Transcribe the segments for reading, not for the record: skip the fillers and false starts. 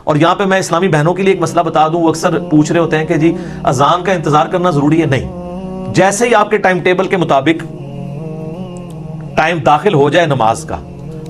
اور یہاں پہ میں اسلامی بہنوں کے لیے ایک مسئلہ بتا دوں، وہ اکثر پوچھ رہے ہوتے ہیں کہ جی اذان کا انتظار کرنا ضروری ہے. نہیں، جیسے ہی آپ کے ٹائم ٹیبل کے مطابق ٹائم داخل ہو جائے نماز کا،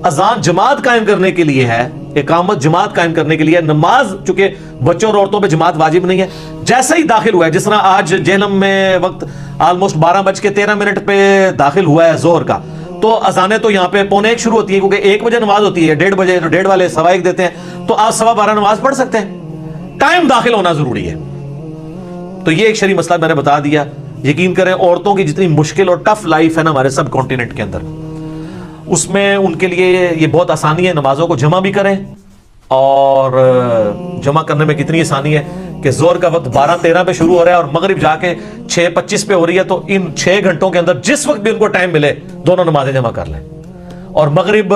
اذان جماعت قائم کرنے کے لیے ہے، اقامت جماعت قائم کرنے کے لیے ہے. نماز چونکہ بچوں اور عورتوں پہ جماعت واجب نہیں ہے، جیسے ہی داخل ہوا ہے، جس طرح آج جہلم میں وقت آلموسٹ 12:13 پہ داخل ہوا ہے ظہر کا، تو اذانیں تو یہاں پہ 1:45 شروع ہوتی ہے، کیونکہ 1 بجے نماز ہوتی ہے، 1:30 بجے 1:30 والے 1:15 دیتے ہیں، تو آپ 12:15 نماز پڑھ سکتے ہیں. ٹائم داخل ہونا ضروری ہے. تو یہ ایک شرعی مسئلہ میں نے بتا دیا. یقین کریں عورتوں کی جتنی مشکل اور ٹف لائف ہے نا ہمارے سب کانٹیننٹ کے اندر، اس میں ان کے لیے یہ بہت آسانی ہے. نمازوں کو جمع بھی کریں، اور جمع کرنے میں کتنی آسانی ہے کہ ظہر کا وقت 12:13 پہ شروع ہو رہا ہے اور مغرب جا کے 6:25 پہ ہو رہی ہے، تو ان 6 گھنٹوں کے اندر جس وقت بھی ان کو ٹائم ملے دونوں نمازیں جمع کر لیں. اور مغرب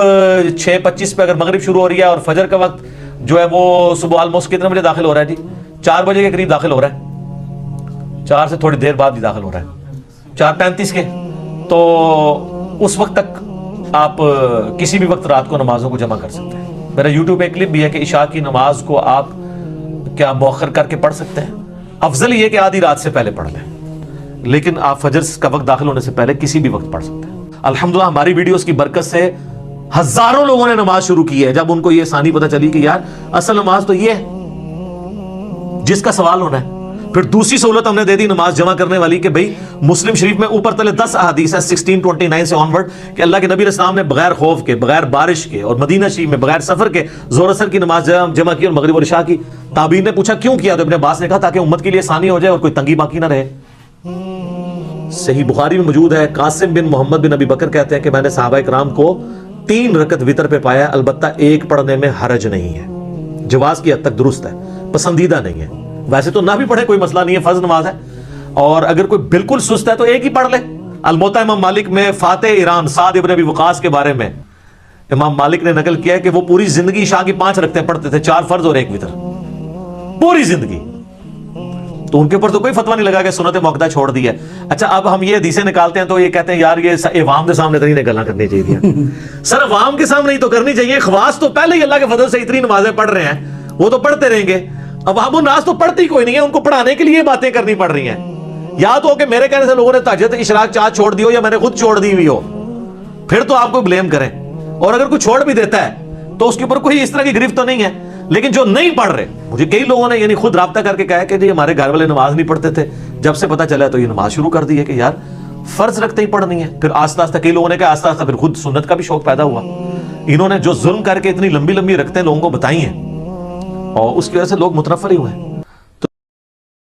6:25 پہ اگر مغرب شروع ہو رہی ہے اور فجر کا وقت جو ہے وہ صبح آلموسٹ کتنے بجے داخل ہو رہا ہے جی؟ 4 بجے کے قریب داخل ہو رہا ہے، 4 سے تھوڑی دیر بعد بھی داخل ہو رہا ہے، 4:35 کے. تو اس وقت تک آپ کسی بھی وقت رات کو نمازوں کو جمع کر سکتے ہیں. میرا یوٹیوب پہ ایک کلپ بھی ہے کہ عشاء کی نماز کو آپ کیا مؤخر کر کے پڑھ سکتے ہیں. افضل یہ کہ آدھی رات سے پہلے پڑھ لیں، لیکن آپ فجر کا وقت داخل ہونے سے پہلے کسی بھی وقت پڑھ سکتے ہیں. الحمدللہ ہماری ویڈیوز کی برکت سے ہزاروں لوگوں نے نماز شروع کی ہے جب ان کو یہ آسانی پتہ چلی کہ یار اصل نماز تو یہ ہے جس کا سوال ہونا ہے. پھر دوسری سہولت ہم نے دے دی نماز جمع کرنے والی کہ بھئی مسلم شریف میں اوپر تلے 10 احادیث ہے 1629 سے آنورڈ کہ اللہ کے نبی علیہ السلام نے بغیر خوف کے، بغیر بارش کے، اور مدینہ شریف میں بغیر سفر کے ظہر اثر کی نماز جمع کی اور مغرب اور عشاء کی. تابعین نے پوچھا کیوں کیا؟ تو ابن عباس نے کہا تاکہ امت کے لیے آسانی ہو جائے اور کوئی تنگی باقی نہ رہے. صحیح بخاری میں موجود ہے، قاسم بن محمد بن ابی بکر کہتے ہیں کہ میں نے صحابہ کرام کو 3 رکعت وتر پہ پایا، البتہ ایک پڑھنے میں حرج نہیں ہے، جواز کی حد تک درست ہے، پسندیدہ نہیں ہے. ویسے تو نہ بھی پڑھے کوئی مسئلہ نہیں ہے، فرض نماز ہے. اور اگر کوئی بالکل سست ہے تو ایک ہی پڑھ لے. الموطا امام مالک میں فاتح ایران سعد ابن ابی وقاص کے بارے میں امام مالک نے نقل کیا ہے کہ وہ پوری زندگی عشاء کی 5 رکعتیں پڑھتے تھے، 4 فرض اور 1 وتر، پوری زندگی. تو ان کے اوپر تو کوئی فتویٰ نہیں لگا کہ سنت موقدہ چھوڑ دی ہے. اچھا اب ہم یہ حدیثیں نکالتے ہیں تو یہ کہتے ہیں یار یہ عوام کے سامنے تو نہیں گلاں کرنی چاہیے. سر عوام کے سامنے ہی تو کرنی چاہیے، خواص تو پہلے ہی اللہ کے فضل سے اتنی نمازیں پڑھ رہے ہیں، وہ تو پڑھتے رہیں گے. عوام الناس تو پڑھتی کوئی نہیں ہے، ان کو پڑھانے کے لیے باتیں کرنی پڑ رہی ہیں. یا تو کہ میرے کہنے سے لوگوں نے تہجد اشراق چاہ چھوڑ دی ہو یا میں نے خود چھوڑ دی ہوئی ہو، پھر تو آپ کو بلیم کریں. اور اگر کوئی چھوڑ بھی دیتا ہے تو اس کے اوپر کوئی اس طرح کی گرفت تو نہیں ہے. لیکن جو نہیں پڑھ رہے، مجھے کئی لوگوں نے یعنی خود رابطہ کر کے کہا کہ جی ہمارے گھر والے نماز نہیں پڑھتے تھے، جب سے پتہ چلا تو یہ نماز شروع کر دی ہے کہ یار فرض رکھتے ہی پڑھنی ہے. پھر آہستہ آہستہ کئی لوگوں نے کہا، آہستہ آہستہ پھر خود سنت کا بھی شوق پیدا ہوا. انہوں نے جو ظلم کر کے اتنی لمبی لمبی رکھتے لوگوں کو بتائی ہیں اور اس کی وجہ سے لوگ متنفر ہی ہوئے ہیں.